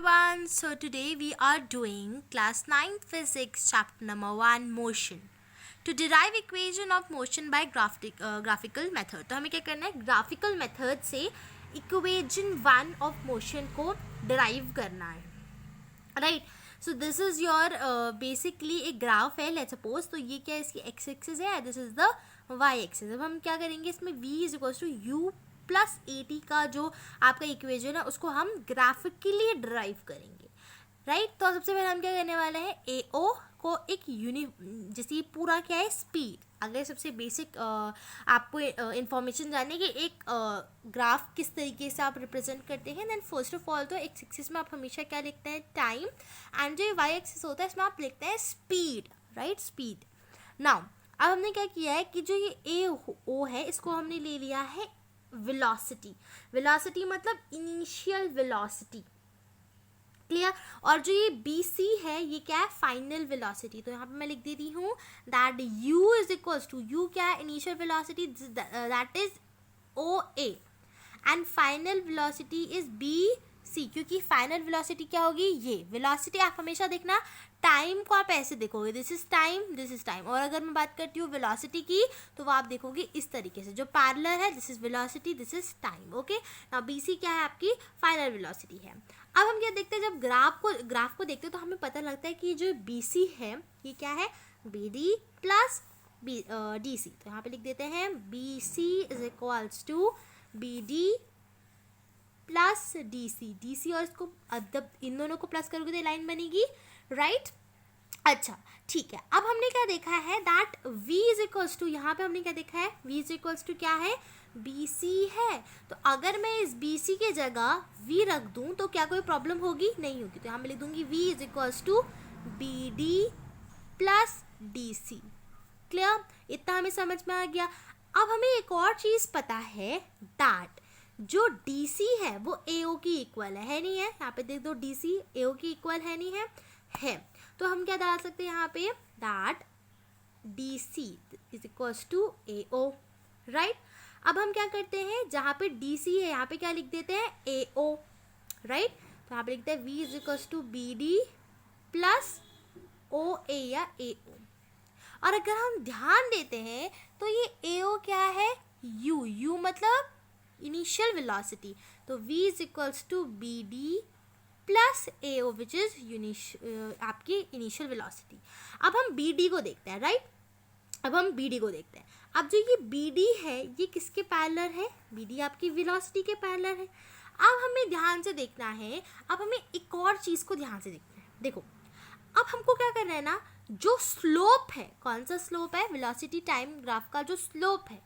everyone. So today we are doing class 9 physics chapter number 1 motion. To derive equation of motion by graphical method. तो हमें क्या करना है, graphical method से equation 1 of motion को derive करना है, right? So this is your basically एक ग्राफ है, let's suppose. तो ये क्या है, इसकी x एक्सिस है, this is the y axis. अब हम क्या करेंगे, इसमें v is equal to u plus a t का जो आपका इक्वेशन है उसको हम ग्राफिकली ड्राइव करेंगे, राइट? तो सबसे पहले हम क्या करने वाले हैं, ए ओ को एक जैसे पूरा क्या है स्पीड. अगर सबसे बेसिक आपको इंफॉर्मेशन जानने की एक ग्राफ किस तरीके से आप रिप्रेजेंट करते हैं, देन फर्स्ट ऑफ ऑल तो एक्स एक्सिस में आप हमेशा क्या लिखते हैं, टाइम, एंड जो वाई एक्सिस होता है इसमें आप लिखते हैं स्पीड, राइट? स्पीड. नाउ अब हमने क्या किया है कि जो ये ए ओ है इसको हमने ले लिया है वेलोसिटी. वेलोसिटी मतलब इनिशियल वेलोसिटी, क्लियर? और जो ये बी सी है ये क्या है, फाइनल वेलोसिटी. तो यहाँ पे मैं लिख देती हूँ that u is equals to, u क्या है, initial velocity, that is O A, and final velocity is B C. क्योंकि फाइनल वेलोसिटी क्या होगी, ये वेलोसिटी आप हमेशा देखना टाइम को आप ऐसे देखोगे, this is time, this is time. और अगर मैं बात करती हूँ वेलोसिटी की तो वो आप देखोगे इस तरीके से, जो पैरेलल है, this is velocity, this is time. Okay, now B C क्या है, आपकी फाइनल वेलोसिटी है. अब हम क्या देखते हैं, जब ग्राफ को देखते हैं तो हमें पता लगता है कि जो बी सी है ये क्या है, B D plus D C. तो यहाँ पे लिख देते हैं B C is equals to B D plus D C और इसको जब इन दोनों को प्लस करोगे तो लाइन बनेगी, राइट? अच्छा, ठीक है. अब हमने क्या देखा है that v is equals to, यहाँ पे हमने क्या देखा है, v इज इक्वल्स टू क्या है, बी सी है. तो अगर मैं इस बी सी के जगह v रख दूँ तो क्या कोई प्रॉब्लम होगी, नहीं होगी. तो यहाँ मैं लिख दूंगी v is equals to B D plus D C. Clear? इतना हमें समझ में आ गया. अब हमें एक और चीज़ पता है दैट जो DC है वो AO की इक्वल है नहीं है? यहाँ पे देख दो, DC AO की इक्वल है नहीं है? है. तो हम क्या डाल सकते हैं यहाँ पे, that DC is equals to AO, right? अब हम क्या करते हैं, जहाँ पे DC है यहाँ पे क्या लिख देते हैं, AO, राइट? तो यहाँ पे लिखते हैं V is equals to BD plus OA या AO. और अगर हम ध्यान देते हैं तो ये AO क्या है, U मतलब इनिशियल वेलोसिटी. तो v is equals to B D plus A O which is आपकी इनिशियल वेलोसिटी. अब हम बी डी को देखते हैं, राइट? अब हम बी डी को देखते हैं. अब जो ये बी डी है ये किसके पैरेलल है, बी डी आपकी वेलोसिटी के पैरेलल है. अब हमें ध्यान से देखना है, अब हमें एक और चीज़ को ध्यान से देखना है. देखो, अब हमको क्या करना है ना, जो स्लोप है, कौन सा स्लोप है, वेलोसिटी टाइम ग्राफ का जो स्लोप है,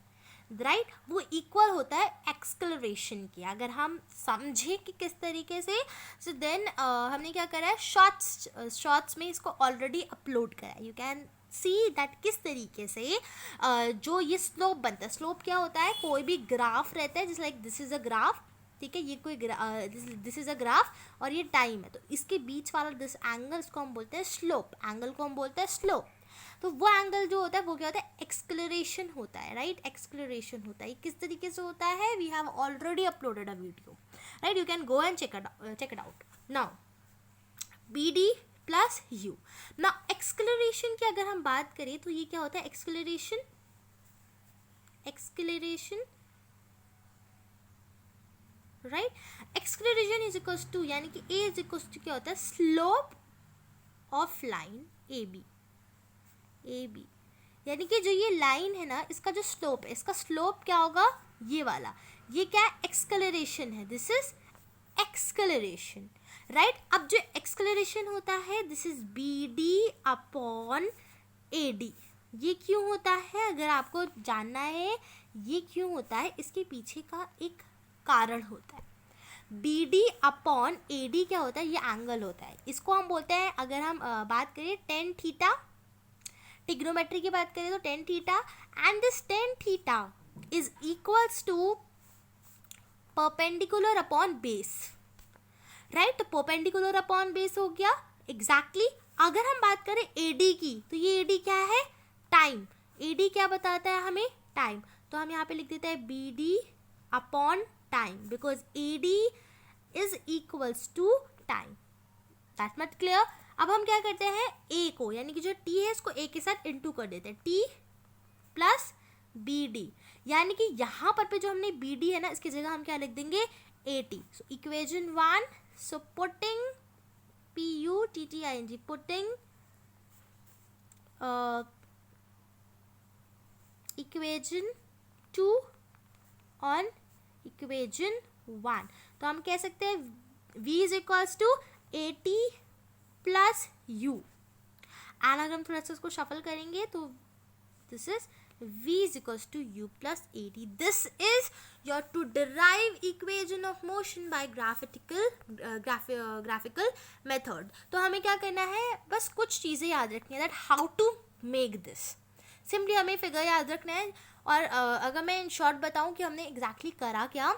राइट, वो इक्वल होता है एक्सक्लरेशन की. अगर हम समझे कि किस तरीके से, सो देन हमने क्या करा है, शॉर्ट्स में इसको ऑलरेडी अपलोड करा है. यू कैन सी दैट किस तरीके से जो ये स्लोप बनता है. स्लोप क्या होता है, कोई भी ग्राफ रहता है, जैसे like this is a graph, ठीक है, ये कोई दिस इज अ ग्राफ और ये टाइम है, तो इसके बीच वाला दिस एंगल इसको हम बोलते हैं स्लोप, एंगल को हम बोलते हैं स्लोप. तो वो एंगल जो होता है वो क्या होता है, एक्सक्लरेशन होता है, राइट? एक्सक्लरेशन होता है. किस तरीके से होता है, we have already uploaded a video, right? You can go and check it out. Now B D plus U. Now acceleration की अगर हम बात करें तो ये क्या होता है, acceleration right? Acceleration is equals to, यानी कि ए इज इक्वल्स टू क्या होता है, slope of line A B. यानी कि जो ये लाइन है ना, इसका जो स्लोप है, इसका स्लोप क्या होगा, ये वाला. ये क्या है, एक्सक्लरेशन है, दिस इज एक्सक्लरेशन, राइट? अब जो एक्सक्लरेशन होता है, this is B D upon A D. ये क्यों होता है, अगर आपको जानना है ये क्यों होता है, इसके पीछे का एक कारण होता है. B D upon A D क्या होता है, ये एंगल होता है. इसको हम बोलते हैं, अगर हम बात करें टेन थीटा, ट्रिग्नोमेट्री की बात करें तो tan theta, and this tan theta is equals to perpendicular upon base, right? तो परपेंडिकुलर अपॉन बेस हो गया एग्जैक्टली. अगर हम बात करें एडी की तो ये एडी क्या है, टाइम. एडी क्या बताता है हमें, टाइम. तो हम यहाँ पे लिख देते हैं b D upon time, because AD is equals to time. That much clear. अब हम क्या करते हैं, ए को यानी कि जो टी है इसको ए के साथ इनटू कर देते हैं, टी प्लस बी डी, यानी कि यहाँ पर जो हमने बी डी है ना इसकी जगह हम क्या लिख देंगे, a t. So equation 1, so putting PUTTING putting equation 2 on equation 1, तो हम कह सकते हैं v is equals to a t plus u, and अगर हम थोड़ा सा उसको शफल करेंगे तो this is v is equals to u plus at. This is your to derive equation of motion by graphical method. तो हमें क्या करना है, बस कुछ चीज़ें याद रखनी है, that how to make this. Simply हमें फिगर याद रखना है, और अगर मैं इन शॉर्ट बताऊं कि हमने एग्जैक्टली करा क्या,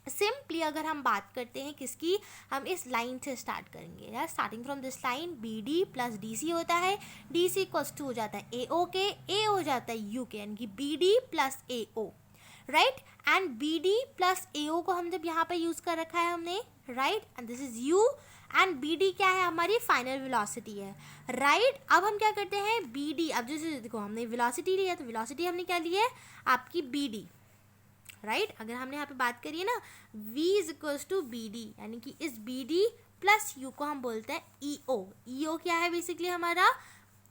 सिंपली अगर हम बात करते हैं किसकी, हम इस लाइन से स्टार्ट करेंगे यार, starting from this line b D plus D c होता है, डी सी इक्वल्स टू हो जाता है ए ओ के, ए हो जाता है यू के, यानी कि B D plus A O, right. And B D plus A O को हम जब यहाँ पर यूज़ कर रखा है हमने, right, and this is u, and B d क्या है, हमारी फाइनल वेलोसिटी है, राइट। अब हम क्या करते हैं, बी डी, अब जैसे देखो हमने वेलोसिटी लिया तो वेलोसिटी हमने क्या ली है, आपकी बी डी, राइट। अगर हमने यहाँ पे बात करी है ना, v is equals to B d, यानी कि इस बी डी प्लस यू को हम बोलते हैं ई ओ। ई ओ क्या है, बेसिकली हमारा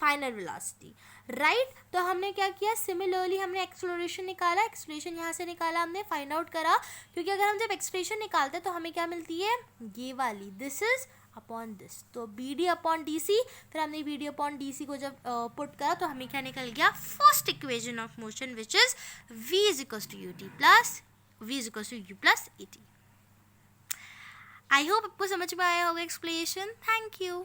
फाइनल वेलोसिटी, राइट। तो हमने क्या किया, सिमिलरली हमने एक्सेलरेशन निकाला, एक्सेलरेशन यहाँ से निकाला हमने, फाइंड आउट करा, क्योंकि अगर हम जब एक्सेलरेशन निकालते हैं तो हमें क्या मिलती है, ये वाली, दिस इज अपॉन दिस, तो b D upon d c, फिर हमने b D upon d c को जब पुट करा तो हमें क्या निकल गया, first equation of motion which is v is equals to u t plus v is equals to u plus a t. I hope आपको समझ में आया होगा एक्सप्लेनेशन। Thank you.